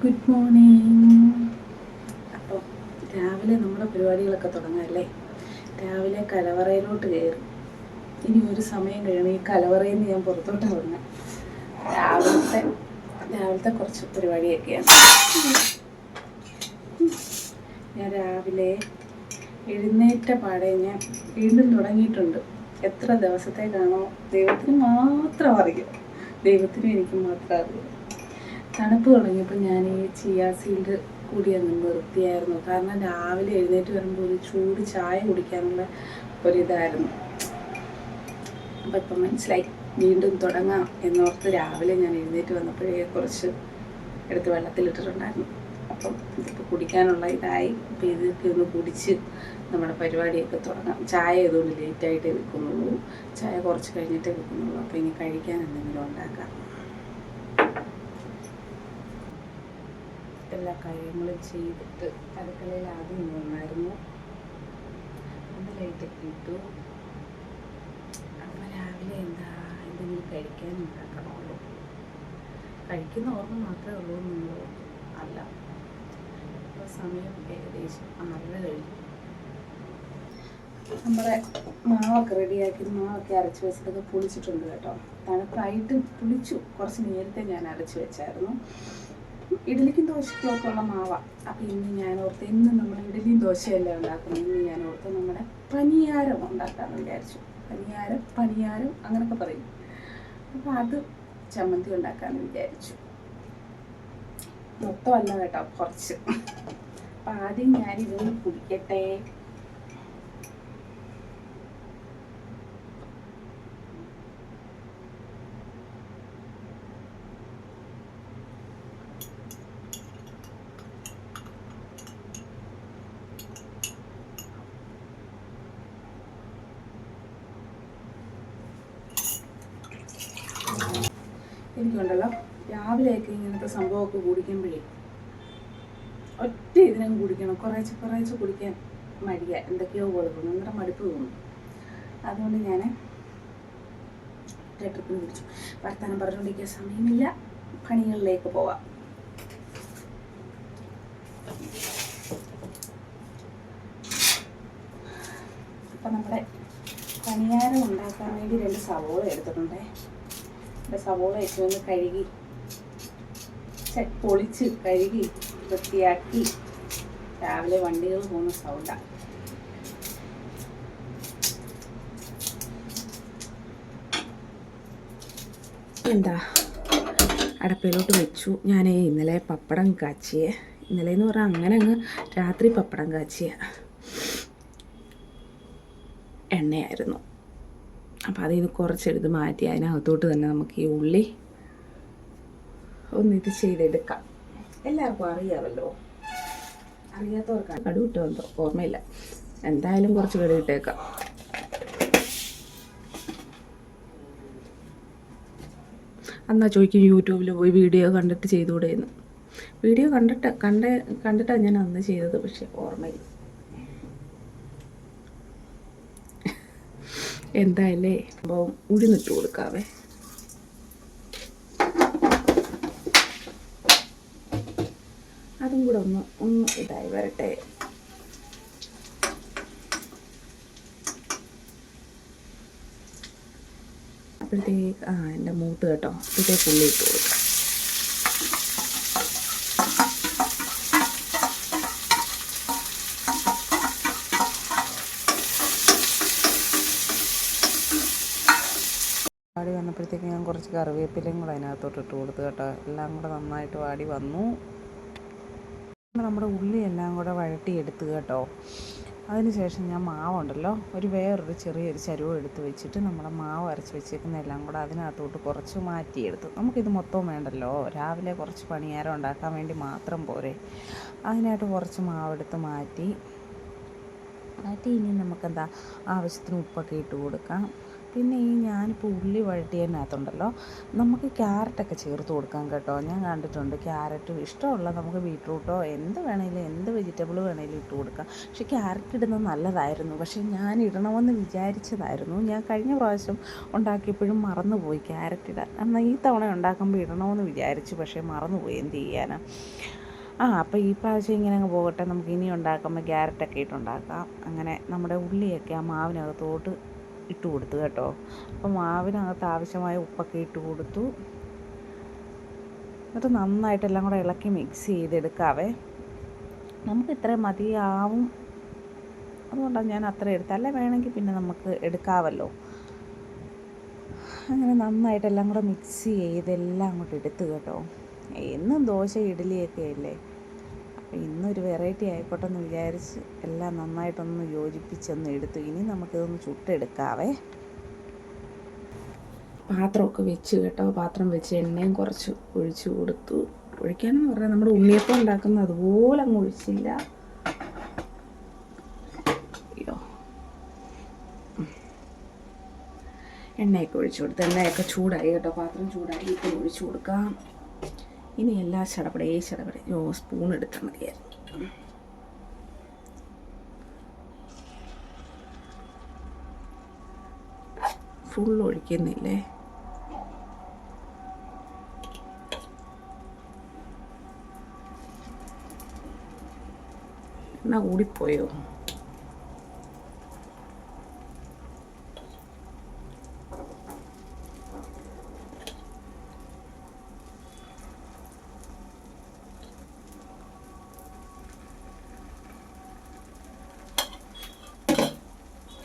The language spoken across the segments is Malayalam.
Good morning. അപ്പോൾ രാവിലെ നമ്മുടെ പരിപാടികളൊക്കെ തുടങ്ങാമല്ലേ. രാവിലെ കലവറയിലോട്ട് കയറി. ഇനി ഒരു സമയം കഴിയണം ഈ കലവറയിൽ നിന്ന് ഞാൻ പുറത്തോട്ട് ഇറങ്ങാം. രാവിലത്തെ കുറച്ച് പരിപാടിയൊക്കെയാണ്. ഞാൻ രാവിലെ എഴുന്നേറ്റ പാടെ ഞാൻ വീണ്ടും തുടങ്ങിയിട്ടുണ്ട്. എത്ര ദിവസത്തേക്കാണോ ദൈവത്തിന് മാത്രം അറിയാം. ദൈവത്തിനും എനിക്ക് മാത്രം അറിയാം. തണുപ്പ് തുടങ്ങിയപ്പോൾ ഞാൻ ഈ ചിയാ സീഡ് കൂടി അങ്ങ് നിർത്തിയായിരുന്നു. കാരണം രാവിലെ എഴുന്നേറ്റ് വരുമ്പോൾ ഒരു ചൂട് ചായ കുടിക്കാനുള്ള ഒരിതായിരുന്നു. അപ്പം ഇപ്പം മനസ്സിലായി വീണ്ടും തുടങ്ങാം എന്നോർത്ത് രാവിലെ ഞാൻ എഴുന്നേറ്റ് വന്നപ്പോഴേ കുറച്ച് എടുത്ത് വെള്ളത്തിലിട്ടിട്ടുണ്ടായിരുന്നു. അപ്പം ഇതിപ്പോൾ കുടിക്കാനുള്ള ഇതായി. അപ്പോൾ ഇതൊക്കെ ഒന്ന് കുടിച്ച് നമ്മുടെ പരിപാടിയൊക്കെ തുടങ്ങാം. ചായ ആയതുകൊണ്ട് ലേറ്റായിട്ടേ വെക്കുന്നുള്ളൂ. ചായ കുറച്ച് കഴിഞ്ഞിട്ടേ വെക്കുന്നുള്ളൂ. അപ്പോൾ ഇനി കഴിക്കാൻ എന്തെങ്കിലും ഉണ്ടാക്കാം. എല്ലാ കാര്യങ്ങളും ചെയ്തിട്ട് അടുക്കളയിൽ ആദ്യം വന്നായിരുന്നു. ഒന്ന് ലൈറ്റൊക്കെ ഇട്ടു. അപ്പോൾ രാവിലെ എന്തെങ്കിലും കഴിക്കാൻ ഉണ്ടാക്കണമല്ലോ. കഴിക്കുന്ന ഓർമ്മ മാത്രമേ ഉള്ളൂ എന്നുള്ളൂ. അല്ല, ഇപ്പോൾ സമയം ഏകദേശം 6:30 കഴിഞ്ഞു. നമ്മുടെ മാവൊക്കെ റെഡിയാക്കി, മാവൊക്കെ അരച്ച് വെച്ചിട്ടൊക്കെ പുളിച്ചിട്ടുണ്ട് കേട്ടോ. തണുപ്പായിട്ടും പുളിച്ചു. കുറച്ച് നേരത്തെ ഞാൻ അരച്ച് വെച്ചായിരുന്നു. ഇഡലിക്കും ദോശയ്ക്കുമൊക്കെ ഉള്ള മാവാണ്. അപ്പോൾ ഇന്ന് ഞാൻ ഓർത്ത്, ഇന്ന് നമ്മൾ ഇഡലിയും ദോശയെല്ലാം ഉണ്ടാക്കുന്നത്. ഇന്ന് ഞാൻ ഓർത്ത് നമ്മുടെ പനിയാരം ഉണ്ടാക്കാമെന്ന് വിചാരിച്ചു. പണിയാരം അങ്ങനെയൊക്കെ പറയും. അപ്പോൾ അത് ചമ്മന്തി ഉണ്ടാക്കാമെന്ന് വിചാരിച്ചു. മൊത്തമല്ല കേട്ടോ, കുറച്ച്. അപ്പം ആദ്യം ഞാനിതൊന്ന് കുടിക്കട്ടെ. എനിക്കുണ്ടല്ലോ രാവിലെയൊക്കെ ഇങ്ങനത്തെ സംഭവമൊക്കെ കുടിക്കുമ്പോഴേ ഒറ്റ ഇതിനും കുടിക്കണം. കുറേശ്ശെ കുടിക്കാൻ മടിയ, എന്തൊക്കെയോ കൊടുക്കുന്നു, എന്നിട്ട് മടുപ്പ് തോന്നും. അതുകൊണ്ട് ഞാൻ ട്രിപ്പിന് കുടിച്ചു. വർത്താനം പറഞ്ഞുകൊണ്ടിരിക്കാൻ സമയമില്ല, പണികളിലേക്ക് പോവാം. അപ്പം നമ്മുടെ പണിയാരം ഉണ്ടാക്കാൻ വേണ്ടി 2 സവോള എടുത്തിട്ടുണ്ടേ. സവോള ഒന്ന് കഴുകി പൊളിച്ച് കഴുകി വൃത്തിയാക്കി. രാവിലെ വണ്ടികൾ പോകുന്ന സൗണ്ടാണ്. എന്താ അടപ്പയിലോട്ട് വെച്ചു. ഞാൻ ഇന്നലെ പപ്പടം കാച്ചിയേ. ഇന്നലെ എന്ന് പറഞ്ഞാൽ അങ്ങനെ അങ്ങ് രാത്രി പപ്പടം കാച്ചിയ എണ്ണയായിരുന്നു. അപ്പോൾ അതിൽ നിന്ന് കുറച്ചെടുത്ത് മാറ്റി അതിനകത്തോട്ട് തന്നെ നമുക്ക് ഈ ഉള്ളി ഒന്നിത് ചെയ്തെടുക്കാം. എല്ലാവർക്കും അറിയാമല്ലോ. അറിയാത്തവർക്ക് കടുക് ഇട്ടോ എന്തോ ഓർമ്മയില്ല. എന്തായാലും കുറച്ച് കടുക് ഇട്ടേക്കാം. എന്നാ ചോദിക്കും യൂട്യൂബിൽ പോയി വീഡിയോ കണ്ടിട്ട് ചെയ്തുകൂടെയെന്ന്. വീഡിയോ കണ്ടിട്ടാണ് ഞാൻ അന്ന് ചെയ്തത്, പക്ഷെ ഓർമ്മയില്ല. എന്തായാലേ അപ്പോൾ ഉഴുന്നിട്ട് കൊടുക്കാവേ. അതും കൂടെ ഒന്ന് ഇതായി വരട്ടെ. അപ്പോഴത്തേക്ക് എൻ്റെ മൂത്ത് കേട്ടോ. അപ്പോഴത്തേക്ക് ഉള്ളി ഇട്ട് കൊടുക്കാം. വാടി വന്നപ്പോഴത്തേക്ക് ഞാൻ കുറച്ച് കറിവേപ്പിലയും കൂടെ അതിനകത്തോട്ട് ഇട്ട് കൊടുത്തു കേട്ടോ. എല്ലാം കൂടെ നന്നായിട്ട് വാടി വന്നു. നമ്മുടെ ഉള്ളി എല്ലാം കൂടെ വഴട്ടിയെടുത്ത് കേട്ടോ. അതിനുശേഷം ഞാൻ മാവുണ്ടല്ലോ, വേറൊരു ചെറിയൊരു ചരുവം എടുത്ത് വെച്ചിട്ട് നമ്മുടെ മാവ് അരച്ച് വെച്ചേക്കുന്ന എല്ലാം കൂടെ അതിനകത്തോട്ട് കുറച്ച് മാറ്റിയെടുത്തു. നമുക്കിത് മൊത്തവും വേണ്ടല്ലോ, രാവിലെ കുറച്ച് പണിയാരം ഉണ്ടാക്കാൻ വേണ്ടി മാത്രം പോരെ. അതിനായിട്ട് കുറച്ച് മാവെടുത്ത് മാറ്റി ഇനി നമുക്കെന്താ ആവശ്യത്തിന് ഉപ്പൊക്കെ ഇട്ട് കൊടുക്കാം. പിന്നെ ഞാനിപ്പോൾ ഉള്ളി വഴറ്റിയതിനകത്തുണ്ടല്ലോ നമുക്ക് ക്യാരറ്റൊക്കെ ചേർത്ത് കൊടുക്കാം കേട്ടോ. ഞാൻ കണ്ടിട്ടുണ്ട് ക്യാരറ്റും ഇഷ്ടമുള്ള നമുക്ക് ബീട്രൂട്ടോ എന്ത് വേണേലും എന്ത് വെജിറ്റബിൾ വേണേലും ഇട്ട് കൊടുക്കാം. പക്ഷേ ക്യാരറ്റ് ഇടുന്നത് നല്ലതായിരുന്നു. പക്ഷേ ഞാൻ ഇടണമെന്ന് വിചാരിച്ചതായിരുന്നു. ഞാൻ കഴിഞ്ഞ പ്രാവശ്യം ഉണ്ടാക്കിയപ്പോഴും മറന്നുപോയി ക്യാരറ്റ് ഇടാൻ. എന്നാൽ ഈ തവണ ഉണ്ടാക്കുമ്പോൾ ഇടണമെന്ന് വിചാരിച്ചു, പക്ഷേ മറന്നുപോയി. എന്ത് ചെയ്യാനാണ്. അപ്പോൾ ഈ പ്രാവശ്യം ഇങ്ങനെ അങ്ങ് പോകട്ടെ. നമുക്ക് ഇനി ഉണ്ടാക്കുമ്പോൾ ക്യാരറ്റൊക്കെ ഇട്ടുണ്ടാക്കാം. അങ്ങനെ നമ്മുടെ ഉള്ളിയൊക്കെ ആ മാവിനകത്തോട്ട് ഇട്ട് കൊടുത്തു കേട്ടോ. അപ്പോൾ മാവിനകത്ത് ആവശ്യമായ ഉപ്പൊക്കെ ഇട്ട് കൊടുത്തു. എന്നിട്ട് നന്നായിട്ടെല്ലാം കൂടെ ഇളക്കി മിക്സ് ചെയ്തെടുക്കാവേ. നമുക്ക് ഇത്രയും മതിയാവും, അതുകൊണ്ടാണ് ഞാൻ അത്ര എടുത്തത്. അല്ല വേണമെങ്കിൽ പിന്നെ നമുക്ക് എടുക്കാമല്ലോ. അങ്ങനെ നന്നായിട്ടെല്ലാം കൂടെ മിക്സ് ചെയ്തെല്ലാം അങ്ങോട്ട് എടുത്ത് കേട്ടോ. എന്നും ദോശ ഇഡ്ഡലിയൊക്കെ അല്ലേ, അപ്പോൾ ഇന്നൊരു വെറൈറ്റി ആയിക്കോട്ടെ എന്ന് വിചാരിച്ച് എല്ലാം നന്നായിട്ടൊന്ന് യോജിപ്പിച്ചൊന്ന് എടുത്തു. ഇനി നമുക്കിതൊന്ന് ചുട്ടെടുക്കാവേ. പാത്രമൊക്കെ വെച്ച് കേട്ടോ. പാത്രം വെച്ച് എണ്ണയും കുറച്ച് ഒഴിച്ച് കൊടുത്തു. ഒഴിക്കാനെന്ന് പറഞ്ഞാൽ നമ്മുടെ ഉണ്ണിയപ്പം ഉണ്ടാക്കുന്ന അതുപോലെ അങ്ങ് ഒഴിച്ചില്ല. അയ്യോ, എണ്ണയൊക്കെ ഒഴിച്ചു കൊടുത്ത് എണ്ണയൊക്കെ ചൂടായി കേട്ടോ. പാത്രം ചൂടായി. ഇപ്പോൾ ഒഴിച്ചു കൊടുക്കാം. ഇനി എല്ലാം ചടപടേ സ്പൂൺ എടുത്താൽ മതിയായിരുന്നു. ഫുൾ ഒഴിക്കുന്നില്ലേ, എന്നാ കൂടിപ്പോയോ.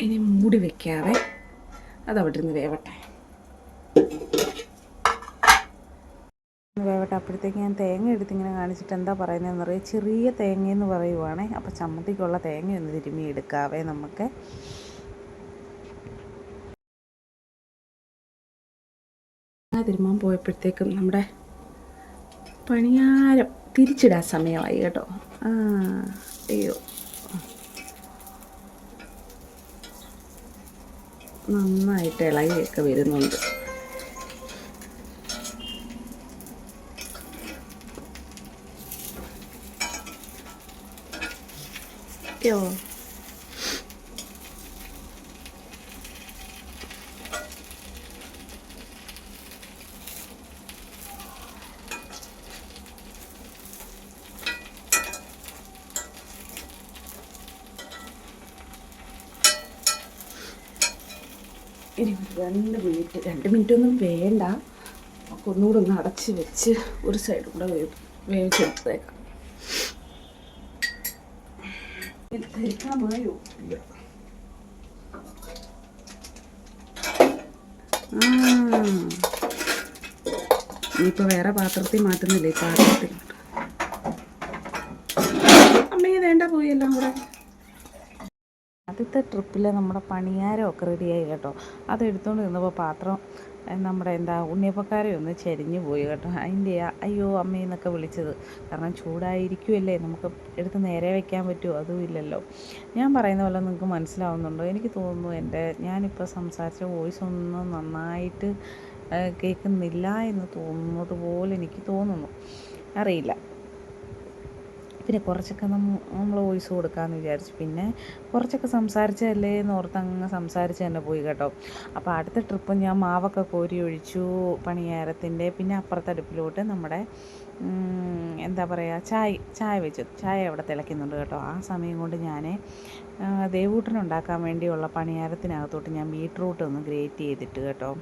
ഇനി മൂടി വെക്കാതെ അതവിടെ ഇരുന്ന് വേവട്ടെ. വേവട്ടെ. അപ്പോഴത്തേക്ക് ഞാൻ തേങ്ങ എടുത്തിങ്ങനെ കാണിച്ചിട്ട് എന്താ പറയുന്നതെന്ന് അറിയാം. ചെറിയ തേങ്ങയെന്ന് പറയുവാണേ. അപ്പോൾ ചമ്മന്തിക്കുള്ള തേങ്ങ ഒന്ന് തിരുമ്മി എടുക്കാവേ നമുക്ക്. തിരുമ്മാൻ പോയപ്പോഴത്തേക്കും നമ്മുടെ പണിയാരം തിരിച്ചിടാൻ സമയമായി കേട്ടോ. അയ്യോ, നന്നായിട്ട് ഇളകിയൊക്കെ വരുന്നുണ്ട്. അയ്യോ, ഇനി 2 മിനിറ്റ് ഒന്നും വേണ്ട. നമുക്ക് ഒന്നുകൂടെ ഒന്ന് അടച്ച് വെച്ച് ഒരു സൈഡും കൂടെ വേവിച്ചെടുത്തേക്കാം. ധരിക്കാമായോ? ഇനിയിപ്പോൾ വേറെ പാത്രത്തിൽ മാറ്റുന്നില്ലേ? പാത്രത്തിൽ അമ്മയെ വേണ്ട പോയി എല്ലാം കൂടെ. ആദ്യത്തെ ട്രിപ്പിൽ നമ്മുടെ പണിയാരമൊക്കെ റെഡിയായി കേട്ടോ. അതെടുത്തുകൊണ്ട് നിന്നപ്പോൾ പാത്രം നമ്മുടെ ഉണ്ണിയപ്പക്കാരെ ഒന്ന് ചെരിഞ്ഞു പോയി കേട്ടോ. അതിൻ്റെ അയ്യോ അമ്മയെന്നൊക്കെ വിളിച്ചത്. കാരണം ചൂടായിരിക്കുമല്ലേ, നമുക്ക് എടുത്ത് നേരെ വയ്ക്കാൻ പറ്റുമോ? അതും ഇല്ലല്ലോ. ഞാൻ പറയുന്ന പോലെ നിങ്ങൾക്ക് മനസ്സിലാവുന്നുണ്ടോ? എനിക്ക് തോന്നുന്നു ഞാനിപ്പോൾ സംസാരിച്ച വോയിസ് ഒന്നും നന്നായിട്ട് കേൾക്കുന്നില്ല എന്ന് തോന്നുന്നത് പോലെ എനിക്ക് തോന്നുന്നു. അറിയില്ല. പിന്നെ കുറച്ചൊക്കെ നമ്മൾ വോയിസ് കൊടുക്കാമെന്ന് വിചാരിച്ചു. പിന്നെ കുറച്ചൊക്കെ സംസാരിച്ചതല്ലേ എന്ന് ഓർത്ത് അങ്ങ് സംസാരിച്ച് തന്നെ പോയി കേട്ടോ. അപ്പോൾ അടുത്ത ട്രിപ്പ് ഞാൻ മാവൊക്കെ കോരി ഒഴിച്ചു പണിയാരത്തിൻ്റെ. പിന്നെ അപ്പുറത്തെ അടുപ്പിലോട്ട് നമ്മുടെ എന്താ പറയുക ചായ വെച്ചു. ചായ അവിടെ തിളയ്ക്കുന്നുണ്ട് കേട്ടോ. ആ സമയം കൊണ്ട് ഞാൻ ദേവൂട്ടനുണ്ടാക്കാൻ വേണ്ടിയുള്ള പണിയാരത്തിനകത്തോട്ട് ഞാൻ ബീട്രൂട്ട് ഒന്ന് ഗ്രേറ്റ് ചെയ്തിട്ട് കേട്ടോ.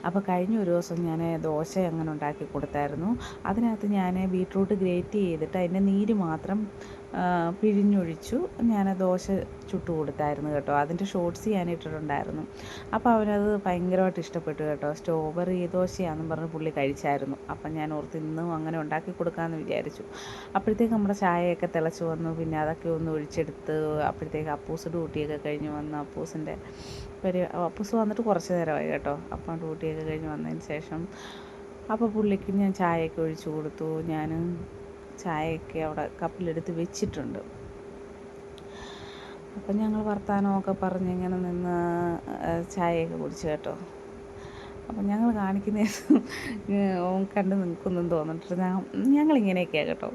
അപ്പോൾ കഴിഞ്ഞ ഒരു ദിവസം ഞാൻ ദോശ അങ്ങനെ ഉണ്ടാക്കി കൊടുത്തായിരുന്നു. അതിനകത്ത് ഞാൻ ബീട്രൂട്ട് ഗ്രേറ്റ് ചെയ്തിട്ട് അതിൻ്റെ നീര് മാത്രം പിഴിഞ്ഞൊഴിച്ചു ഞാൻ ദോശ ചുട്ടു കൊടുത്തായിരുന്നു കേട്ടോ. അതിൻ്റെ ഷോർട്സ് ഞാൻ ഇട്ടിട്ടുണ്ടായിരുന്നു. അപ്പോൾ അവനത് ഭയങ്കരമായിട്ട് ഇഷ്ടപ്പെട്ടു കേട്ടോ. സ്ട്രോബെറി ദോശയാണെന്ന് പറഞ്ഞ് പുള്ളി കഴിച്ചായിരുന്നു. അപ്പം ഞാൻ ഓർത്ത് ഇന്നും അങ്ങനെ ഉണ്ടാക്കി കൊടുക്കാമെന്ന് വിചാരിച്ചു. അപ്പോഴത്തേക്ക് നമ്മുടെ ചായയൊക്കെ തിളച്ച് വന്നു. പിന്നെ അതൊക്കെ ഒന്ന് ഒഴിച്ചെടുത്ത് അപ്പോഴത്തേക്ക് അപ്പൂസ് ഡ്യൂട്ടിയൊക്കെ കഴിഞ്ഞ് വന്ന് അപ്പൂസ് വന്നിട്ട് കുറച്ച് നേരമായി കേട്ടോ. അപ്പം ഡ്യൂട്ടിയൊക്കെ കഴിഞ്ഞ് വന്നതിന് ശേഷം അപ്പോൾ പുള്ളിക്ക് ഞാൻ ചായയൊക്കെ ഒഴിച്ചു കൊടുത്തു. ഞാൻ ചായയൊക്കെ അവിടെ കപ്പിലെടുത്ത് വെച്ചിട്ടുണ്ട്. അപ്പം ഞങ്ങൾ വർത്തമാനമൊക്കെ പറഞ്ഞ് ഇങ്ങനെ നിന്ന് ചായയൊക്കെ കുടിച്ചു കേട്ടോ. അപ്പം ഞങ്ങൾ കാണിക്കുന്ന കണ്ട് നിൽക്കുന്നെന്ന് തോന്നിട്ട് ഞങ്ങളിങ്ങനെയൊക്കെയാണ് കേട്ടോ.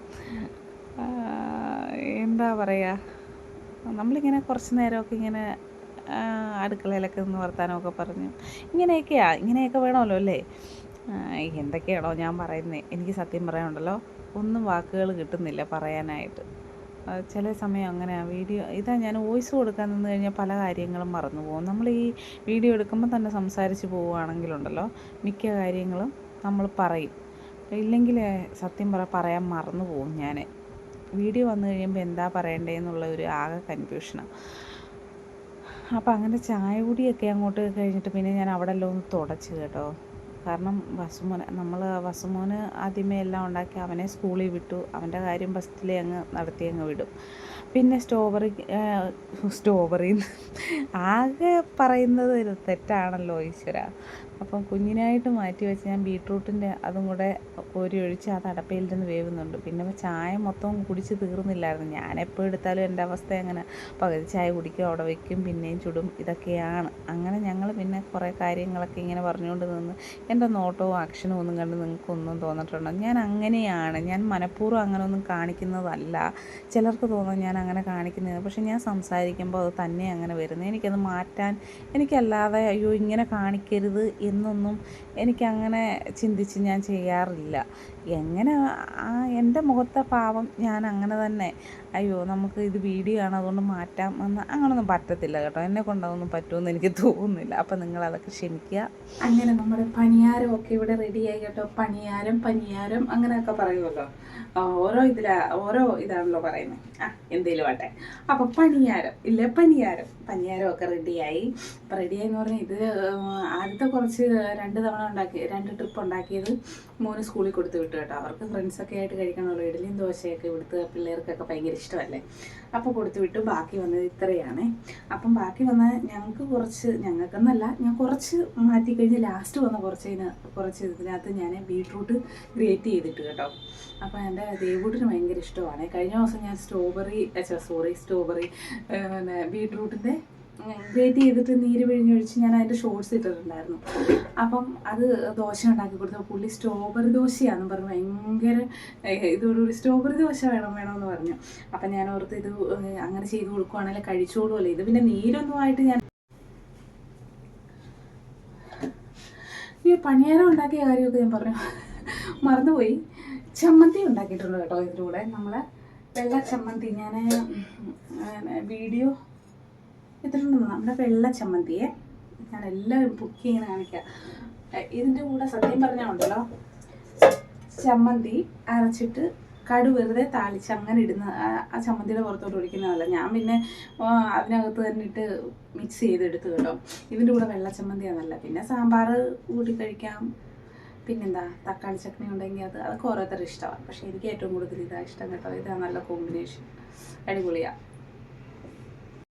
എന്താ പറയുക, നമ്മളിങ്ങനെ കുറച്ച് നേരമൊക്കെ ഇങ്ങനെ അടുക്കളയിലൊക്കെ നിന്ന് വർത്തമാനമൊക്കെ പറഞ്ഞു ഇങ്ങനെയൊക്കെ വേണമല്ലോ അല്ലേ. എന്തൊക്കെയാണോ ഞാൻ പറയുന്നത്, എനിക്ക് സത്യം പറയാനുണ്ടല്ലോ ഒന്നും വാക്കുകൾ കിട്ടുന്നില്ല പറയാനായിട്ട്. ചില സമയം അങ്ങനെ വീഡിയോ ഞാൻ വോയിസ് കൊടുക്കാൻ നിന്ന് കഴിഞ്ഞാൽ പല കാര്യങ്ങളും മറന്നു പോകും. നമ്മൾ ഈ വീഡിയോ എടുക്കുമ്പോൾ തന്നെ സംസാരിച്ച് പോവുകയാണെങ്കിലുണ്ടല്ലോ മിക്ക കാര്യങ്ങളും നമ്മൾ പറയും. ഇല്ലെങ്കിൽ സത്യം പറയാൻ മറന്നു പോകും ഞാൻ. വീഡിയോ വന്നു കഴിയുമ്പോൾ എന്താ പറയണ്ടേന്നുള്ള ഒരു ആകെ കൺഫ്യൂഷനാണ്. അപ്പോൾ അങ്ങനെ ചായ കുടിയൊക്കെ അങ്ങോട്ട് കഴിഞ്ഞിട്ട് പിന്നെ ഞാൻ അവിടെ എല്ലാം ഒന്ന് തുടച്ച് കേട്ടോ. കാരണം വസുമോന് ആദ്യമേ എല്ലാം ഉണ്ടാക്കി അവനെ സ്കൂളിൽ വിട്ടു. അവൻ്റെ കാര്യം ഫസ്റ്റിലേ നടത്തി വിടും. പിന്നെ സ്ട്രോബെറി ആകെ പറയുന്നത് തെറ്റാണല്ലോ ഈശ്വര. അപ്പം കുഞ്ഞിനായിട്ട് മാറ്റി വെച്ച് ഞാൻ ബീട്രൂട്ടിൻ്റെ അതും കൂടെ കോരി ഒഴിച്ച് അത് അടപ്പയിലിരുന്ന് വേവുന്നുണ്ട്. പിന്നെ ചായ മൊത്തം കുടിച്ച് തീർന്നില്ലായിരുന്നു. ഞാനെപ്പോൾ എടുത്താലും എൻ്റെ അവസ്ഥ അങ്ങനെ പകുതി ചായ കുടിക്കും, അവിടെ വയ്ക്കും, പിന്നെയും ചുടും. ഇതൊക്കെയാണ്. അങ്ങനെ ഞങ്ങൾ പിന്നെ കുറേ കാര്യങ്ങളൊക്കെ ഇങ്ങനെ പറഞ്ഞുകൊണ്ട് നിന്ന് എൻ്റെ നോട്ടവും ആക്ഷനും ഒന്നും കണ്ട് നിങ്ങൾക്കൊന്നും തോന്നിട്ടുണ്ടോ? ഞാൻ അങ്ങനെയാണ്. ഞാൻ മനഃപൂർവ്വം അങ്ങനെ ഒന്നും കാണിക്കുന്നതല്ല. ചിലർക്ക് തോന്നും ഞാൻ അങ്ങനെ കാണിക്കുന്നത്. പക്ഷെ ഞാൻ സംസാരിക്കുമ്പോൾ അത് തന്നെ അങ്ങനെ വരുന്നത്. എനിക്കത് മാറ്റാൻ എനിക്കല്ലാതെ അയ്യോ ഇങ്ങനെ കാണിക്കരുത് എന്നൊന്നും എനിക്കങ്ങനെ ചിന്തിച്ച് ഞാൻ ചെയ്യാറില്ല. എങ്ങനെ എൻ്റെ മുഖത്തെ ഭാവം ഞാൻ അങ്ങനെ തന്നെ അയ്യോ നമുക്ക് ഇത് വീഡിയോ ആണ് അതുകൊണ്ട് മാറ്റാം എന്ന് അങ്ങനൊന്നും പറ്റത്തില്ല കേട്ടോ. എന്നെ കൊണ്ടതൊന്നും പറ്റുമെന്ന് എനിക്ക് തോന്നുന്നില്ല. അപ്പം നിങ്ങളതൊക്കെ ക്ഷമിക്കുക. അങ്ങനെ നമ്മുടെ പണിയാരമൊക്കെ ഇവിടെ റെഡിയായി കേട്ടോ. പനിയാരം അങ്ങനെയൊക്കെ പറയുമല്ലോ. ഓരോ ഇതാണല്ലോ പറയുന്നത്. എന്തേലും ആട്ടെ. അപ്പം പനിയാരമൊക്കെ റെഡിയായി. അപ്പം റെഡിയായി എന്ന് പറഞ്ഞാൽ ഇത് ആദ്യത്തെ കുറച്ച് 2 ട്രിപ്പ് ഉണ്ടാക്കിയത് മോന് സ്കൂളിൽ കൊടുത്ത് വിട്ടു കേട്ടോ. അവർക്ക് ഫ്രണ്ട്സൊക്കെ ആയിട്ട് കഴിക്കണമല്ലോ. ഇഡലിയും ദോശയൊക്കെ ഇവിടുത്തെ പിള്ളേർക്കൊക്കെ ഭയങ്കര ഇഷ്ടമല്ലേ. അപ്പോൾ കൊടുത്തു വിട്ടു. ബാക്കി വന്നത് ഇത്രയാണ്. അപ്പം ബാക്കി വന്ന ഞങ്ങൾക്കെന്നല്ല, ഞാൻ കുറച്ച് മാറ്റി കഴിഞ്ഞ് ലാസ്റ്റ് വന്ന കുറച്ച് ഇതിനകത്ത് ഞാൻ ബീട്രൂട്ട് ഗ്രേറ്റ് ചെയ്തിട്ട് കേട്ടോ. അപ്പോൾ എൻ്റെ ദേവൂട്ടിന് ഭയങ്കര ഇഷ്ടമാണ്. കഴിഞ്ഞ ദിവസം ഞാൻ സ്ട്രോബെറി ബീട്രൂട്ടിൻ്റെ ഗ്രേറ്റ് ചെയ്തിട്ട് നീര് പിഴിഞ്ഞൊഴിച്ച് ഞാൻ അതിൻ്റെ ഷോർട്സ് ഇട്ടിട്ടുണ്ടായിരുന്നു. അപ്പം അത് ദോശ ഉണ്ടാക്കി കൊടുത്തപ്പോൾ പുള്ളി സ്ട്രോബെറി ദോശയാണെന്ന് പറഞ്ഞു. ഭയങ്കര ഇതോടുകൂടി സ്ട്രോബെറി ദോശ വേണമെന്ന് പറഞ്ഞു. അപ്പം ഞാൻ ഓർത്ത് ഇത് അങ്ങനെ ചെയ്ത് കൊടുക്കുവാണെങ്കിൽ കഴിച്ചോളുമല്ലോ. ഇത് പിന്നെ നീരൊന്നുമായിട്ട് ഞാൻ ഈ പണിയാരം ഉണ്ടാക്കിയ കാര്യമൊക്കെ ഞാൻ പറഞ്ഞു മറന്നുപോയി. ചമ്മന്തി ഉണ്ടാക്കിയിട്ടുണ്ട് കേട്ടോ. ഇതിലൂടെ നമ്മളെ വെള്ള ചമ്മന്തി ഞാൻ വീഡിയോ ഇതിലുണ്ടെന്ന് നമ്മുടെ വെള്ള ചമ്മന്തിയെ ഞാൻ എല്ലാവരും കുക്ക് ചെയ്യുന്ന കാണിക്കാം. ഇതിൻ്റെ കൂടെ സത്യം പറഞ്ഞാൽ ഉണ്ടല്ലോ ചമ്മന്തി അരച്ചിട്ട് കടു വെറുതെ താളിച്ച് അങ്ങനെ ഇടുന്ന ആ ചമ്മന്തിയുടെ പുറത്തോട്ട് ഒഴിക്കുന്നതല്ല. ഞാൻ പിന്നെ അതിനകത്ത് തന്നെ ഇട്ട് മിക്സ് ചെയ്തെടുത്ത് കേട്ടോ. ഇതിൻ്റെ കൂടെ വെള്ള ചമ്മന്തിയാണല്ല. പിന്നെ സാമ്പാർ കൂട്ടി കഴിക്കാം. പിന്നെന്താ തക്കാളി ചട്നി ഉണ്ടെങ്കിൽ അതൊക്കെ ഓരോരുത്തരുടെ ഇഷ്ടമാണ്. പക്ഷേ എനിക്ക് ഏറ്റവും കൂടുതൽ ഇതാണ് ഇഷ്ടം കേട്ടോ. ഇതാണ് നല്ല കോമ്പിനേഷൻ, അടിപൊളിയാണ്.